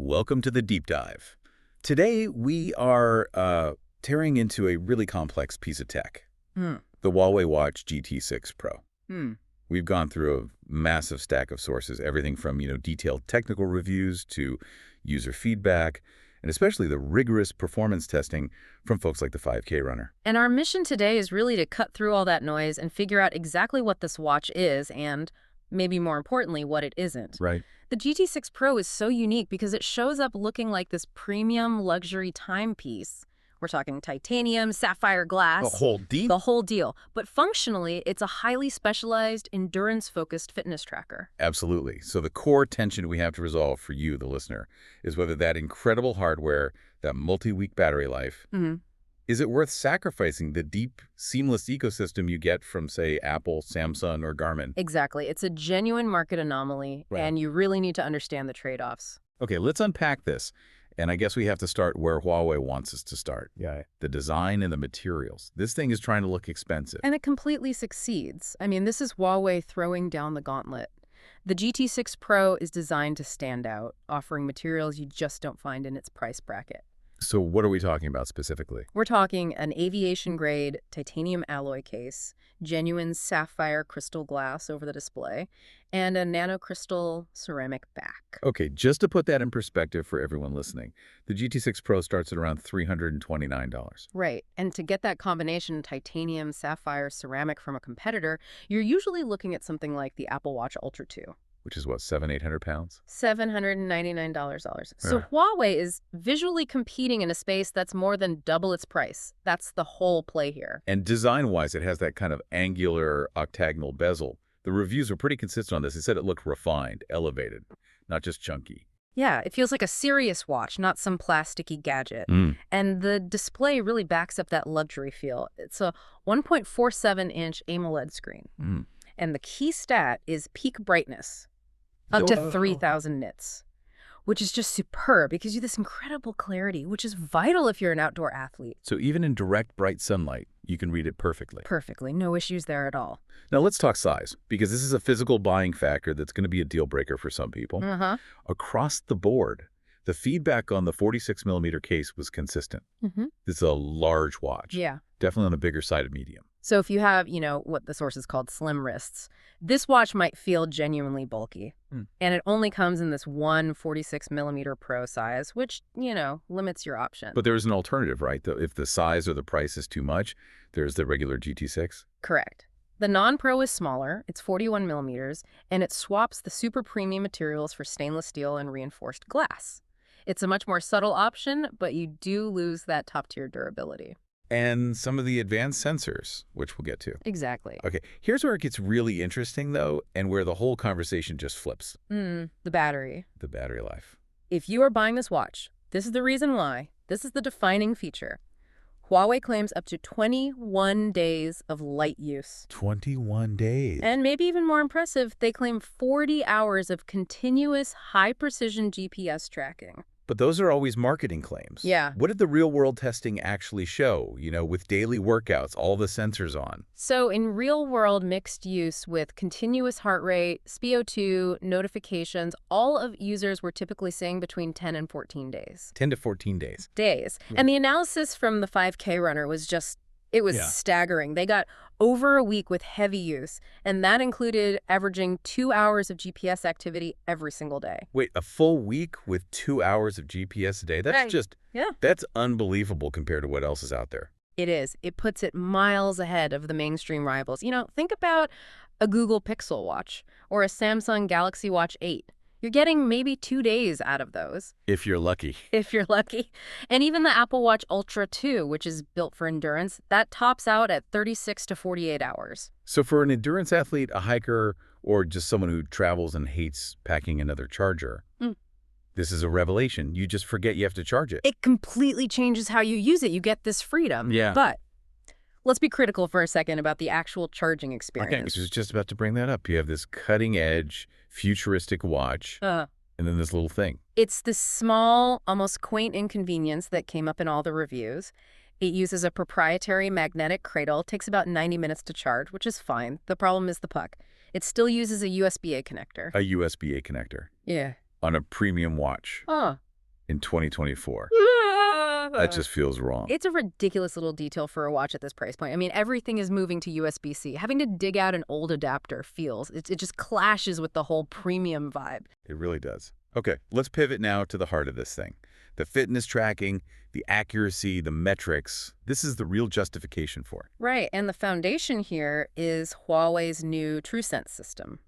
Welcome to the deep dive. Today we are tearing into a really complex piece of tech, the Huawei Watch GT6 Pro. We've gone through a massive stack of sources, everything from detailed technical reviews to user feedback, and especially the rigorous performance testing from folks like the 5K runner. And our mission today is really to cut through all that noise and figure out exactly what this watch is and, maybe more importantly, what it isn't. Right. The GT6 Pro is so unique because it shows up looking like this premium luxury timepiece. We're talking titanium, sapphire glass. The whole deal? The whole deal. But functionally, it's a highly specialized, endurance-focused fitness tracker. Absolutely. So the core tension we have to resolve for you, the listener, is whether that incredible hardware, that multi-week battery life, is it worth sacrificing the deep, seamless ecosystem you get from, say, Apple, Samsung, or Garmin? Exactly. It's a genuine market anomaly, and you really need to understand the trade-offs. Okay, let's unpack this. And I guess we have to start where Huawei wants us to start. Yeah. The design and the materials. This thing is trying to look expensive. And it completely succeeds. I mean, this is Huawei throwing down the gauntlet. The GT6 Pro is designed to stand out, offering materials you just don't find in its price bracket. So what are we talking about specifically? We're talking an aviation-grade titanium alloy case, genuine sapphire crystal glass over the display, and a nanocrystal ceramic back. Okay, just to put that in perspective for everyone listening, the GT6 Pro starts at around $329. Right, and to get that combination titanium, sapphire, ceramic from a competitor, you're usually looking at something like the Apple Watch Ultra 2. Which is what, 800 pounds? $799. So Huawei is visually competing in a space that's more than double its price. That's the whole play here. And design-wise, it has that kind of angular octagonal bezel. The reviews were pretty consistent on this. They said it looked refined, elevated, not just chunky. Yeah, it feels like a serious watch, not some plasticky gadget. And the display really backs up that luxury feel. It's a 1.47-inch AMOLED screen. And the key stat is peak brightness, up to 3,000 nits, which is just superb because you have this incredible clarity, which is vital if you're an outdoor athlete. So even in direct, bright sunlight, you can read it perfectly. Perfectly. No issues there at all. Now let's talk size, because this is a physical buying factor that's going to be a deal breaker for some people. Across the board, the feedback on the 46mm case was consistent. This is a large watch. Yeah. Definitely on the bigger side of medium. So if you have, what the source is called slim wrists, this watch might feel genuinely bulky. And it only comes in this one 46mm Pro size, which, limits your option. But there is an alternative, right? If the size or the price is too much, there's the regular GT6. Correct. The non-Pro is smaller, it's 41mm, and it swaps the super premium materials for stainless steel and reinforced glass. It's a much more subtle option, but you do lose that top-tier durability. And some of the advanced sensors, which we'll get to. Exactly. Okay, here's where it gets really interesting, though, and where the whole conversation just flips. The battery. The battery life. If you are buying this watch, this is the reason why. This is the defining feature. Huawei claims up to 21 days of light use. 21 days. And maybe even more impressive, they claim 40 hours of continuous high-precision GPS tracking. But those are always marketing claims. Yeah. What did the real-world testing actually show, with daily workouts, all the sensors on? So in real-world mixed use with continuous heart rate, SpO2, notifications, all of users were typically saying between 10 and 14 days. 10 to 14 days. And the analysis from the 5K runner was staggering. They got over a week with heavy use, and that included averaging 2 hours of GPS activity every single day. Wait, a full week with 2 hours of GPS a day? That's that's unbelievable compared to what else is out there. It is. It puts it miles ahead of the mainstream rivals. Think about a Google Pixel Watch or a Samsung Galaxy Watch 8. You're getting maybe 2 days out of those. If you're lucky. If you're lucky. And even the Apple Watch Ultra 2, which is built for endurance, that tops out at 36 to 48 hours. So for an endurance athlete, a hiker, or just someone who travels and hates packing another charger, this is a revelation. You just forget you have to charge it. It completely changes how you use it. You get this freedom. Yeah. But let's be critical for a second about the actual charging experience. Okay, I was just about to bring that up. You have this cutting-edge, futuristic watch, and then this little thing. It's this small, almost quaint inconvenience that came up in all the reviews. It uses a proprietary magnetic cradle. It takes about 90 minutes to charge, which is fine. The problem is the puck. It still uses a USB-A connector. A USB-A connector. Yeah. On a premium watch. in 2024. That just feels wrong. It's a ridiculous little detail for a watch at this price point. I mean, everything is moving to USB-C. Having to dig out an old adapter it just clashes with the whole premium vibe. It really does. Okay, let's pivot now to the heart of this thing. The fitness tracking, the accuracy, the metrics. This is the real justification for it. Right, and the foundation here is Huawei's new TrueSense system.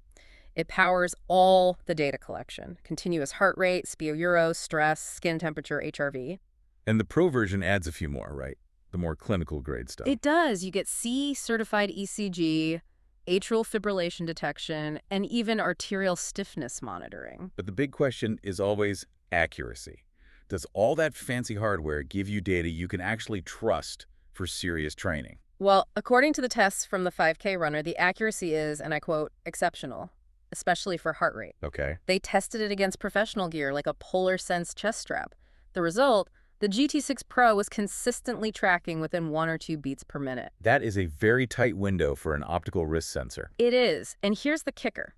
It powers all the data collection: continuous heart rate, spiroeuro, stress, skin temperature, HRV. And the Pro version adds a few more, right? The more clinical grade stuff. It does. You get C-certified ECG, atrial fibrillation detection, and even arterial stiffness monitoring. But the big question is always accuracy. Does all that fancy hardware give you data you can actually trust for serious training? Well, according to the tests from the 5K runner, the accuracy is, and I quote, exceptional, especially for heart rate. Okay. They tested it against professional gear like a Polar Sense chest strap. The result, the GT6 Pro was consistently tracking within 1 or 2 beats per minute. That is a very tight window for an optical wrist sensor. It is, and here's the kicker.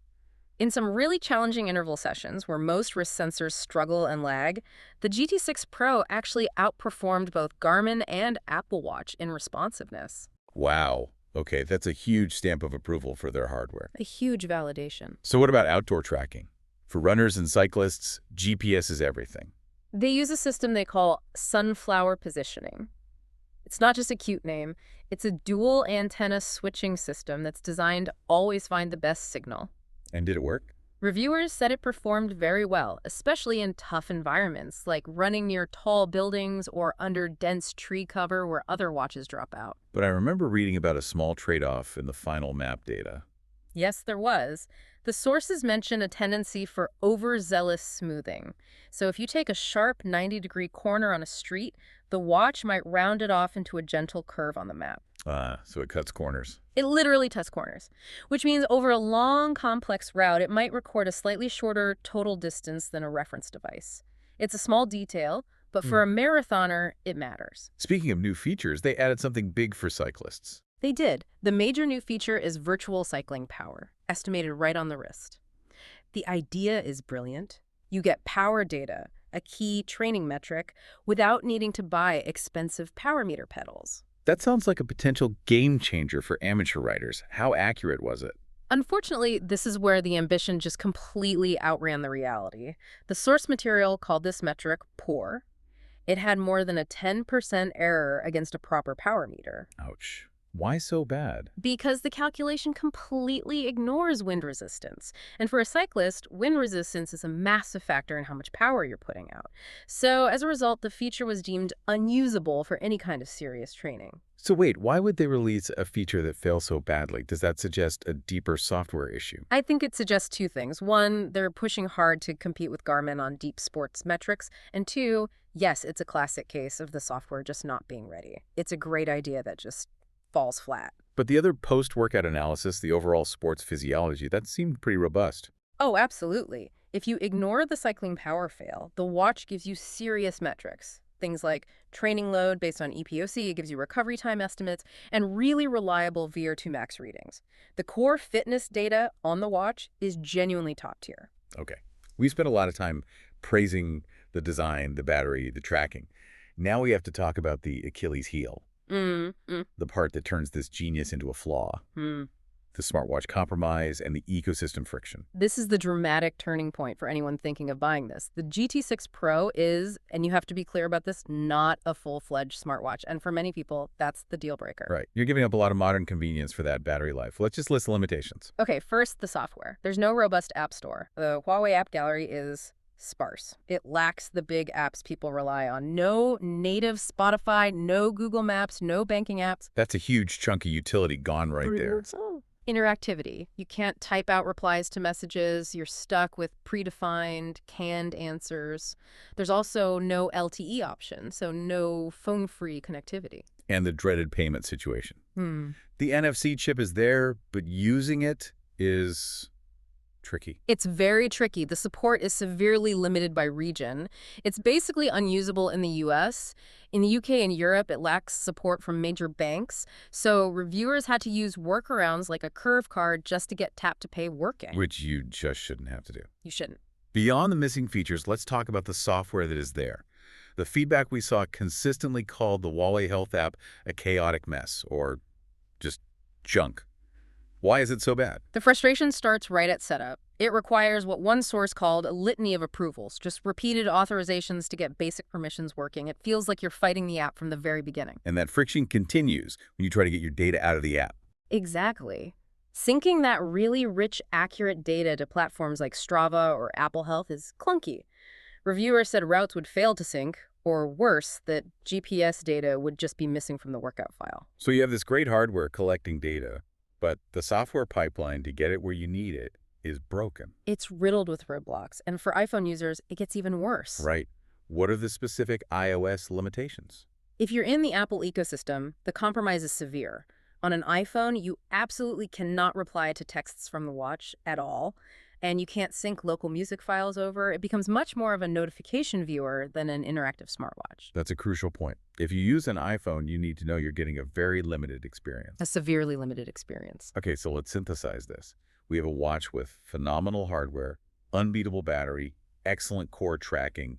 In some really challenging interval sessions where most wrist sensors struggle and lag, the GT6 Pro actually outperformed both Garmin and Apple Watch in responsiveness. Wow. Okay, that's a huge stamp of approval for their hardware. A huge validation. So what about outdoor tracking? For runners and cyclists, GPS is everything. They use a system they call sunflower positioning. It's not just a cute name. It's a dual antenna switching system that's designed to always find the best signal. And did it work? Reviewers said it performed very well, especially in tough environments, like running near tall buildings or under dense tree cover where other watches drop out. But I remember reading about a small trade-off in the final map data. Yes, there was. The sources mention a tendency for overzealous smoothing. So if you take a sharp 90-degree corner on a street, the watch might round it off into a gentle curve on the map. So it cuts corners. It literally cuts corners, which means over a long, complex route, it might record a slightly shorter total distance than a reference device. It's a small detail, but for a marathoner, it matters. Speaking of new features, they added something big for cyclists. They did. The major new feature is virtual cycling power, estimated right on the wrist. The idea is brilliant. You get power data, a key training metric, without needing to buy expensive power meter pedals. That sounds like a potential game changer for amateur riders. How accurate was it? Unfortunately, this is where the ambition just completely outran the reality. The source material called this metric poor. It had more than a 10% error against a proper power meter. Ouch. Why so bad? Because the calculation completely ignores wind resistance. And for a cyclist, wind resistance is a massive factor in how much power you're putting out. So as a result, the feature was deemed unusable for any kind of serious training. So wait, why would they release a feature that fails so badly? Does that suggest a deeper software issue? I think it suggests 2 things. 1, they're pushing hard to compete with Garmin on deep sports metrics. And 2, yes, it's a classic case of the software just not being ready. It's a great idea that just falls flat. But the other post-workout analysis, the overall sports physiology, that seemed pretty robust. Oh, absolutely. If you ignore the cycling power fail, the watch gives you serious metrics. Things like training load based on EPOC, it gives you recovery time estimates, and really reliable VO2 max readings. The core fitness data on the watch is genuinely top tier. Okay. We spent a lot of time praising the design, the battery, the tracking. Now we have to talk about the Achilles heel. The part that turns this genius into a flaw. The smartwatch compromise and the ecosystem friction. This is the dramatic turning point for anyone thinking of buying this. The GT6 Pro is, and you have to be clear about this, not a full-fledged smartwatch. And for many people, that's the deal breaker. Right. You're giving up a lot of modern convenience for that battery life. Let's just list the limitations. Okay, first, the software. There's no robust app store. The Huawei app gallery is sparse. It lacks the big apps people rely on. No native Spotify, no Google Maps, no banking apps. That's a huge chunk of utility gone right there. Interactivity. You can't type out replies to messages. You're stuck with predefined, canned answers. There's also no LTE option, so no phone-free connectivity. And the dreaded payment situation. The NFC chip is there, but using it is tricky. It's very tricky. The support is severely limited by region. It's basically unusable in the US. In the UK and Europe, it lacks support from major banks. So reviewers had to use workarounds like a curve card just to get tap to pay working. Which you just shouldn't have to do. You shouldn't. Beyond the missing features, let's talk about the software that is there. The feedback we saw consistently called the Huawei Health app a chaotic mess, or just junk. Why is it so bad? The frustration starts right at setup. It requires what one source called a litany of approvals, just repeated authorizations to get basic permissions working. It feels like you're fighting the app from the very beginning. And that friction continues when you try to get your data out of the app. Exactly. Syncing that really rich, accurate data to platforms like Strava or Apple Health is clunky. Reviewers said routes would fail to sync, or worse, that GPS data would just be missing from the workout file. So you have this great hardware collecting data, but the software pipeline to get it where you need it is broken. It's riddled with roadblocks, and for iPhone users, it gets even worse. Right. What are the specific iOS limitations? If you're in the Apple ecosystem, the compromise is severe. On an iPhone, you absolutely cannot reply to texts from the watch at all, and you can't sync local music files over. It becomes much more of a notification viewer than an interactive smartwatch. That's a crucial point. If you use an iPhone, you need to know you're getting a very limited experience. A severely limited experience. Okay, so let's synthesize this. We have a watch with phenomenal hardware, unbeatable battery, excellent core tracking,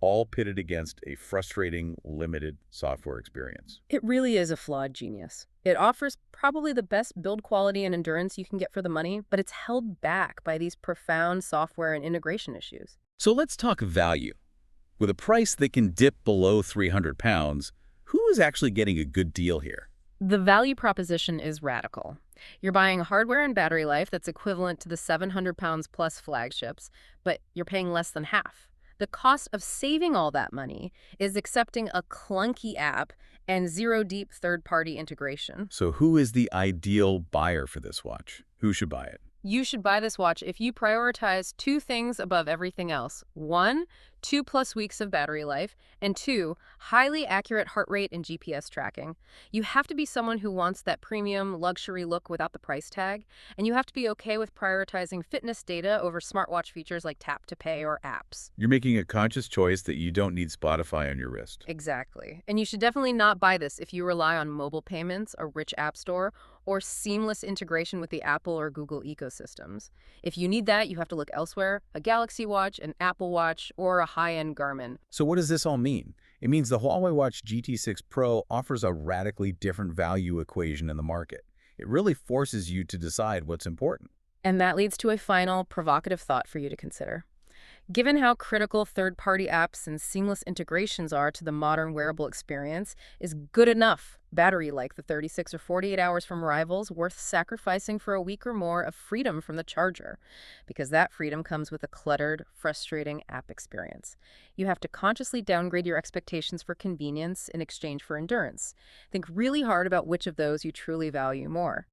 all pitted against a frustrating, limited software experience. It really is a flawed genius. It offers probably the best build quality and endurance you can get for the money, but it's held back by these profound software and integration issues. So let's talk value. With a price that can dip below £300, who is actually getting a good deal here? The value proposition is radical. You're buying hardware and battery life that's equivalent to the 700 pounds plus flagships, but you're paying less than half. The cost of saving all that money is accepting a clunky app and zero-deep third-party integration. So who is the ideal buyer for this watch? Who should buy it? You should buy this watch if you prioritize two things above everything else. 1, 2+ weeks of battery life, and 2, highly accurate heart rate and GPS tracking. You have to be someone who wants that premium luxury look without the price tag, and you have to be okay with prioritizing fitness data over smartwatch features like tap to pay or apps. You're making a conscious choice that you don't need Spotify on your wrist. Exactly. And you should definitely not buy this if you rely on mobile payments, a rich app store, or seamless integration with the Apple or Google ecosystems. If you need that, you have to look elsewhere: a Galaxy Watch, an Apple Watch, or a high-end Garmin. So what does this all mean? It means the Huawei Watch GT6 Pro offers a radically different value equation in the market. It really forces you to decide what's important. And that leads to a final, provocative thought for you to consider. Given how critical third-party apps and seamless integrations are to the modern wearable experience, is good enough battery like the 36 or 48 hours from rivals worth sacrificing for a week or more of freedom from the charger? Because that freedom comes with a cluttered, frustrating app experience. You have to consciously downgrade your expectations for convenience in exchange for endurance. Think really hard about which of those you truly value more.